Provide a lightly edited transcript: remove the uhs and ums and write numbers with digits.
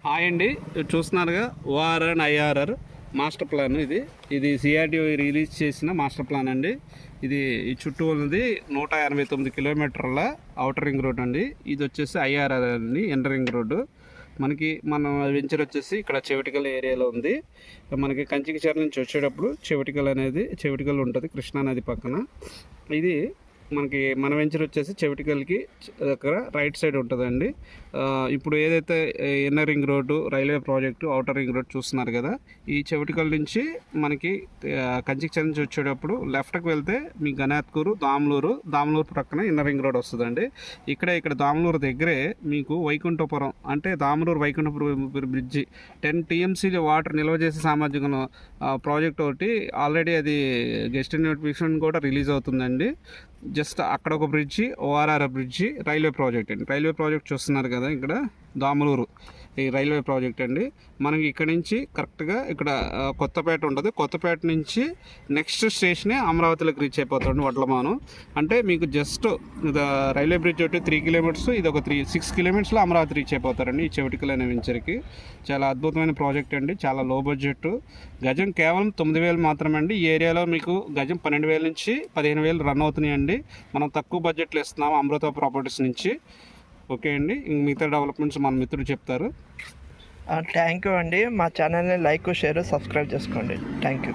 Hi అండి, చూస్తున్నారుగా ORR and IRR master plan. ఇది సిఆర్డీఓ రిలీజ్ చేసిన మాస్టర్ ప్లాన్ అండి. ఇది ఈ చుట్టూ ఉన్నది 189 కిలోమీటర్ల ఔటర్ రింగ్ రోడ్ అండి. ఇది వచ్చేసి ఐఆర్ఆర్ అండి, ఇన్నర్ రింగ్ రోడ్డు. మన వెంచర్ వచ్చేసి ఇక్కడ చెవిటికల్ ఏరియాలో ఉంది. మనకి కంచికచర్ల నుంచి వచ్చేటప్పుడు చెవిటికల్ ఉంటుంది కృష్ణానది పక్కన. ఇది మన వెంచర్ వచ్చేసి చెవిటికల్కి దగ్గర రైట్ సైడ్ ఉంటుందండి. ఇప్పుడు ఏదైతే inner ring road, railway project, outer ring road చూస్తున్నారు కదా, ఈ చెవిటికల్ నుంచి మనకి కంచికచర్ల నుంచి వచ్చేటప్పుడు లెఫ్ట్కి వెళ్తే మీ గణాత్కూరు, దామ్లూరు ప్రక్కన ఇన్నర్ రింగ్ రోడ్ వస్తుందండి. ఇక్కడ దామ్లూరు దగ్గరే మీకు వైకుంఠపురం, అంటే వైకుంఠపురం బ్రిడ్జి 10 TMC వాటర్ నిల్వ చేసే సామర్థ్యం ప్రాజెక్ట్ ఒకటి ఆల్రెడీ అది గెస్ట్ నోటిఫికేషన్ కూడా రిలీజ్ అవుతుందండి. జస్ట్ అక్కడ ఒక bridge, ORR bridge, railway project చూస్తున్నారు కదా, ఇక్కడ దాములూరు ఈ రైల్వే ప్రాజెక్ట్ అండి. మనకి ఇక్కడ నుంచి కరెక్ట్గా ఇక్కడ కొత్తపేట ఉంటుంది. కొత్తపేట నుంచి నెక్స్ట్ స్టేషనే అమరావతిలోకి రీచ్ అయిపోతుంది వడ్లమాను. అంటే మీకు జస్ట్ రైల్వే బ్రిడ్జ్ ఒకటి 3 కిలోమీటర్స్, ఇది ఒక 6 కిలోమీటర్స్లో అమరావతి రీచ్ అయిపోతారండి. ఈ చెవిటికల్ అనే వెంచర్కి చాలా అద్భుతమైన ప్రాజెక్ట్ అండి. చాలా లో బడ్జెట్, గజం కేవలం 9,000 మాత్రమే అండి. ఈ ఏరియాలో మీకు గజం 12,000 నుంచి 15,000 రన్ అవుతున్నాయండి. మనం తక్కువ బడ్జెట్లో ఇస్తున్నాము అమృత ప్రాపర్టీస్ నుంచి. ఓకే అండి, మిగతా డెవలప్మెంట్స్ మన మిత్రులు చెప్తారు. థ్యాంక్ యూ అండి. మా ఛానల్ని లైక్, షేర్, సబ్స్క్రైబ్ చేసుకోండి. Thank you.